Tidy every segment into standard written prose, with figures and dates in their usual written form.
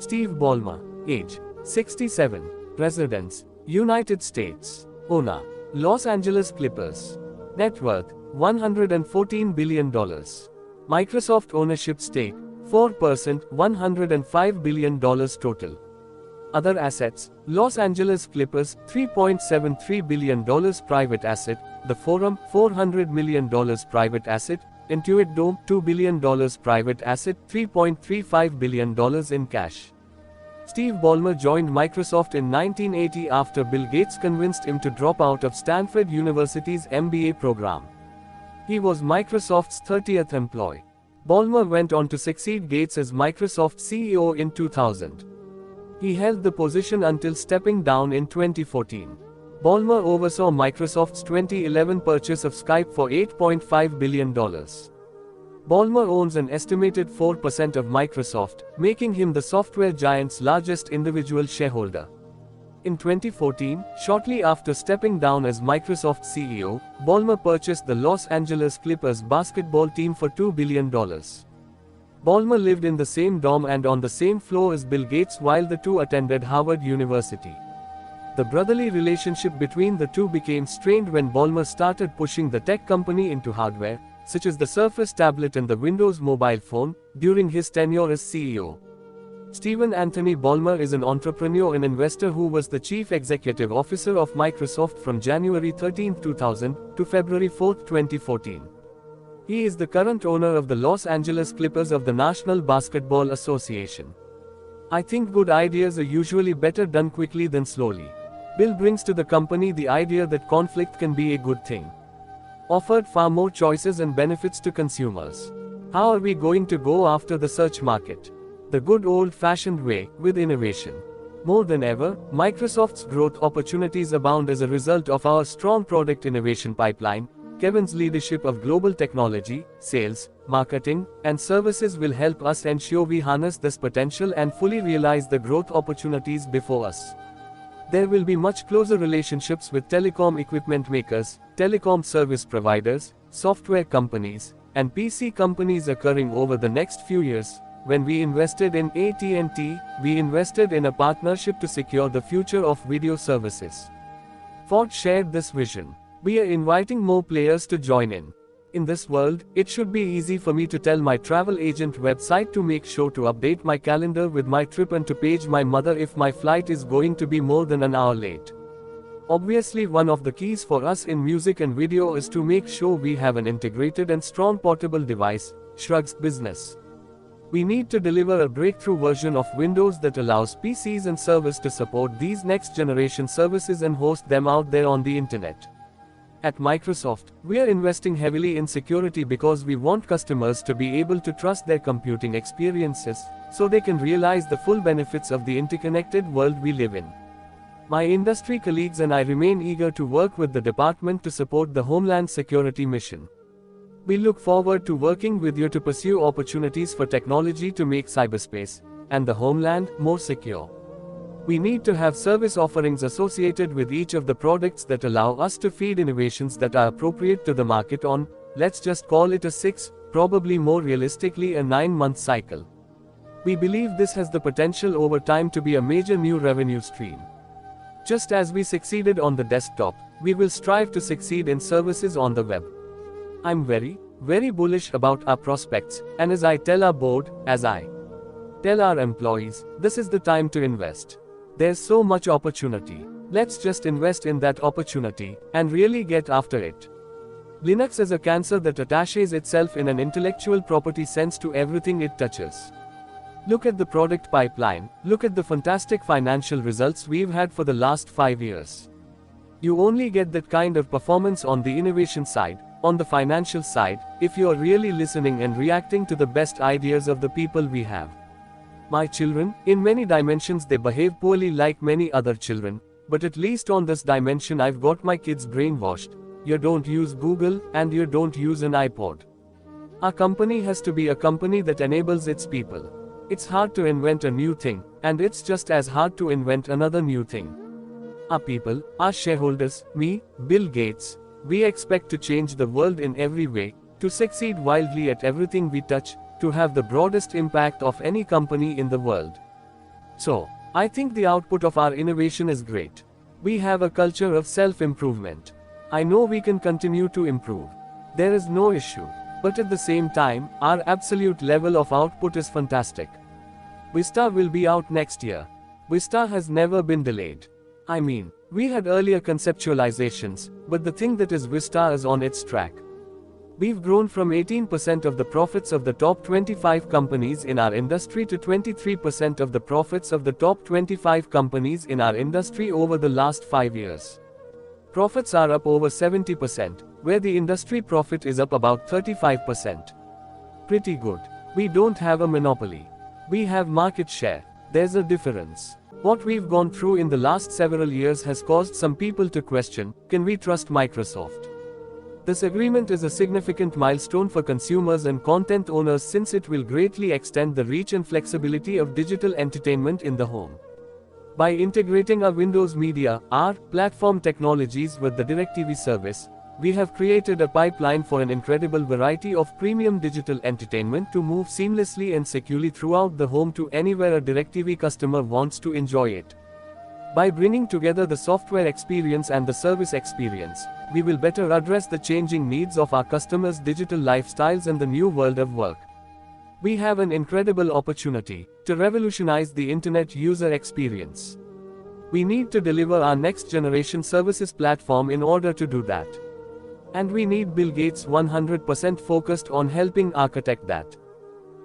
Steve Ballmer, age 67, residence, United States, owner, Los Angeles Clippers, net worth $114 billion, Microsoft ownership stake 4%, $105 billion total. Other assets, Los Angeles Clippers, $3.73 billion private asset, The Forum, $400 million private asset, Intuit Dome, $2 billion private asset, $3.35 billion in cash. Steve Ballmer joined Microsoft in 1980 after Bill Gates convinced him to drop out of Stanford University's MBA program. He was Microsoft's 30th employee. Ballmer went on to succeed Gates as Microsoft CEO in 2000. He held the position until stepping down in 2014. Ballmer oversaw Microsoft's 2011 purchase of Skype for $8.5 billion. Ballmer owns an estimated 4% of Microsoft, making him the software giant's largest individual shareholder. In 2014, shortly after stepping down as Microsoft CEO, Ballmer purchased the Los Angeles Clippers basketball team for $2 billion. Ballmer lived in the same dorm and on the same floor as Bill Gates while the two attended Harvard University. The brotherly relationship between the two became strained when Ballmer started pushing the tech company into hardware, such as the Surface tablet and the Windows mobile phone, during his tenure as CEO. Stephen Anthony Ballmer is an entrepreneur and investor who was the Chief Executive Officer of Microsoft from January 13, 2000, to February 4, 2014. He is the current owner of the Los Angeles Clippers of the National Basketball Association. I think good ideas are usually better done quickly than slowly. Bill brings to the company the idea that conflict can be a good thing. Offered far more choices and benefits to consumers. How are we going to go after the search market? The good old-fashioned way, with innovation. More than ever, Microsoft's growth opportunities abound as a result of our strong product innovation pipeline. Kevin's leadership of global technology, sales, marketing, and services will help us ensure we harness this potential and fully realize the growth opportunities before us. There will be much closer relationships with telecom equipment makers, telecom service providers, software companies, and PC companies occurring over the next few years. When we invested in AT&T, we invested in a partnership to secure the future of video services. Ford shared this vision. We are inviting more players to join in. In this world, it should be easy for me to tell my travel agent website to make sure to update my calendar with my trip and to page my mother if my flight is going to be more than an hour late. Obviously, one of the keys for us in music and video is to make sure we have an integrated and strong portable device, shrugs business. We need to deliver a breakthrough version of Windows that allows PCs and servers to support these next generation services and host them out there on the internet. At Microsoft, we are investing heavily in security because we want customers to be able to trust their computing experiences, so they can realize the full benefits of the interconnected world we live in. My industry colleagues and I remain eager to work with the department to support the Homeland Security mission. We look forward to working with you to pursue opportunities for technology to make cyberspace and the homeland more secure. We need to have service offerings associated with each of the products that allow us to feed innovations that are appropriate to the market on, let's just call it a 6, probably more realistically a 9-month cycle. We believe this has the potential over time to be a major new revenue stream. Just as we succeeded on the desktop, we will strive to succeed in services on the web. I'm very bullish about our prospects, and as I tell our board, as I tell our employees, this is the time to invest. There's so much opportunity. Let's just invest in that opportunity, and really get after it. Linux is a cancer that attaches itself in an intellectual property sense to everything it touches. Look at the product pipeline, look at the fantastic financial results we've had for the last 5 years. You only get that kind of performance on the innovation side, on the financial side, if you're really listening and reacting to the best ideas of the people we have. My children, in many dimensions they behave poorly like many other children, but at least on this dimension I've got my kids brainwashed. You don't use Google, and you don't use an iPod. Our company has to be a company that enables its people. It's hard to invent a new thing, and it's just as hard to invent another new thing. Our people, our shareholders, me, Bill Gates, we expect to change the world in every way, to succeed wildly at everything we touch, to have the broadest impact of any company in the world. So, I think the output of our innovation is great. We have a culture of self-improvement. I know we can continue to improve. There is no issue. But at the same time, our absolute level of output is fantastic. Vista will be out next year. Vista has never been delayed. I mean, we had earlier conceptualizations, but the thing that is Vista is on its track. We've grown from 18% of the profits of the top 25 companies in our industry to 23% of the profits of the top 25 companies in our industry over the last 5 years. Profits are up over 70%, where the industry profit is up about 35%. Pretty good. We don't have a monopoly. We have market share. There's a difference. What we've gone through in the last several years has caused some people to question, can we trust Microsoft? This agreement is a significant milestone for consumers and content owners since it will greatly extend the reach and flexibility of digital entertainment in the home. By integrating our Windows Media, our platform technologies with the DirecTV service, we have created a pipeline for an incredible variety of premium digital entertainment to move seamlessly and securely throughout the home to anywhere a DirecTV customer wants to enjoy it. By bringing together the software experience and the service experience, we will better address the changing needs of our customers' digital lifestyles and the new world of work. We have an incredible opportunity to revolutionize the internet user experience. We need to deliver our next generation services platform in order to do that. And we need Bill Gates 100% focused on helping architect that.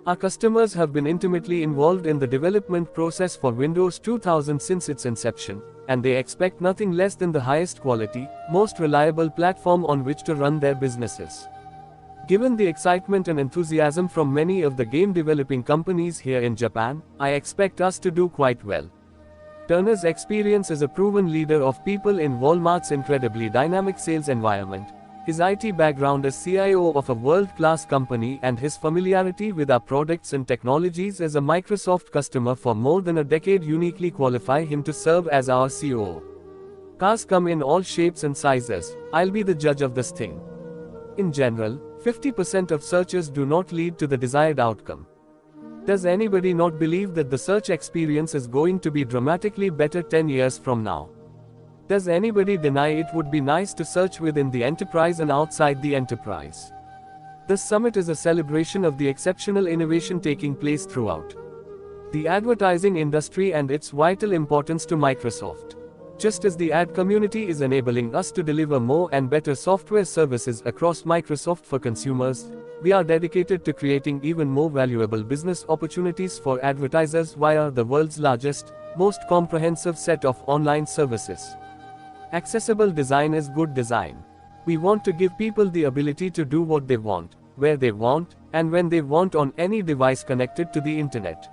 Our customers have been intimately involved in the development process for Windows 2000 since its inception, and they expect nothing less than the highest quality, most reliable platform on which to run their businesses. Given the excitement and enthusiasm from many of the game developing companies here in Japan, I expect us to do quite well. Turner's experience as a proven leader of people in Walmart's incredibly dynamic sales environment, his IT background as CIO of a world-class company and his familiarity with our products and technologies as a Microsoft customer for more than a decade uniquely qualify him to serve as our COO. Cars come in all shapes and sizes. I'll be the judge of this thing. In general, 50% of searches do not lead to the desired outcome. Does anybody not believe that the search experience is going to be dramatically better 10 years from now? Does anybody deny it would be nice to search within the enterprise and outside the enterprise? This summit is a celebration of the exceptional innovation taking place throughout the advertising industry and its vital importance to Microsoft. Just as the ad community is enabling us to deliver more and better software services across Microsoft for consumers, we are dedicated to creating even more valuable business opportunities for advertisers via the world's largest, most comprehensive set of online services. Accessible design is good design. We want to give people the ability to do what they want, where they want, and when they want on any device connected to the internet.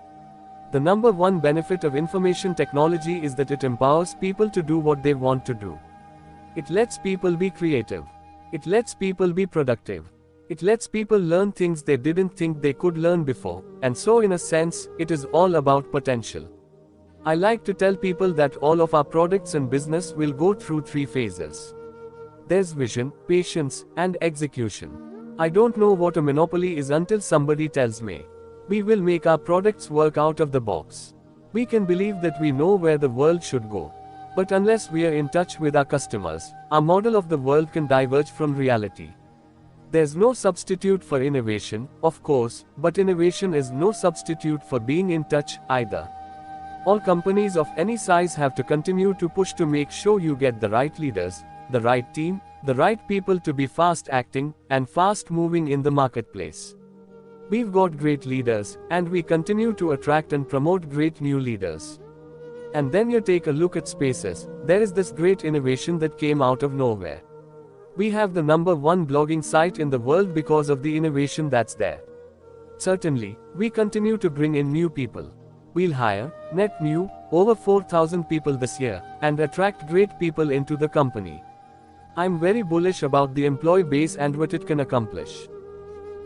The number one benefit of information technology is that it empowers people to do what they want to do. It lets people be creative. It lets people be productive. It lets people learn things they didn't think they could learn before, and so in a sense, it is all about potential. I like to tell people that all of our products and business will go through 3 phases. There's vision, patience, and execution. I don't know what a monopoly is until somebody tells me. We will make our products work out of the box. We can believe that we know where the world should go. But unless we are in touch with our customers, our model of the world can diverge from reality. There's no substitute for innovation, of course, but innovation is no substitute for being in touch, either. All companies of any size have to continue to push to make sure you get the right leaders, the right team, the right people to be fast acting, and fast moving in the marketplace. We've got great leaders, and we continue to attract and promote great new leaders. And then you take a look at Spaces, there is this great innovation that came out of nowhere. We have the #1 blogging site in the world because of the innovation that's there. Certainly, we continue to bring in new people. We'll hire, net new, over 4,000 people this year, and attract great people into the company. I'm very bullish about the employee base and what it can accomplish.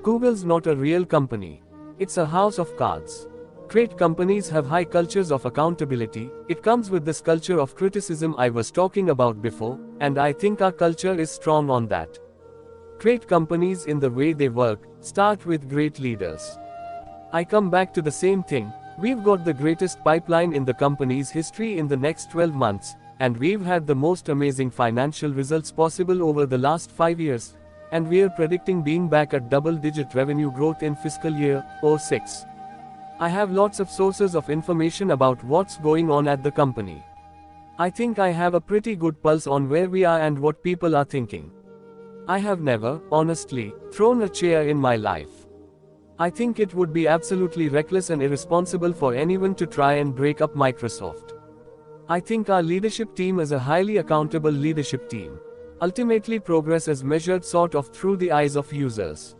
Google's not a real company. It's a house of cards. Great companies have high cultures of accountability. It comes with this culture of criticism I was talking about before, and I think our culture is strong on that. Great companies in the way they work, start with great leaders. I come back to the same thing. We've got the greatest pipeline in the company's history in the next 12 months, and we've had the most amazing financial results possible over the last 5 years, and we're predicting being back at double-digit revenue growth in fiscal year '06. I have lots of sources of information about what's going on at the company. I think I have a pretty good pulse on where we are and what people are thinking. I have never, honestly, thrown a chair in my life. I think it would be absolutely reckless and irresponsible for anyone to try and break up Microsoft. I think our leadership team is a highly accountable leadership team. Ultimately, progress is measured sort of through the eyes of users.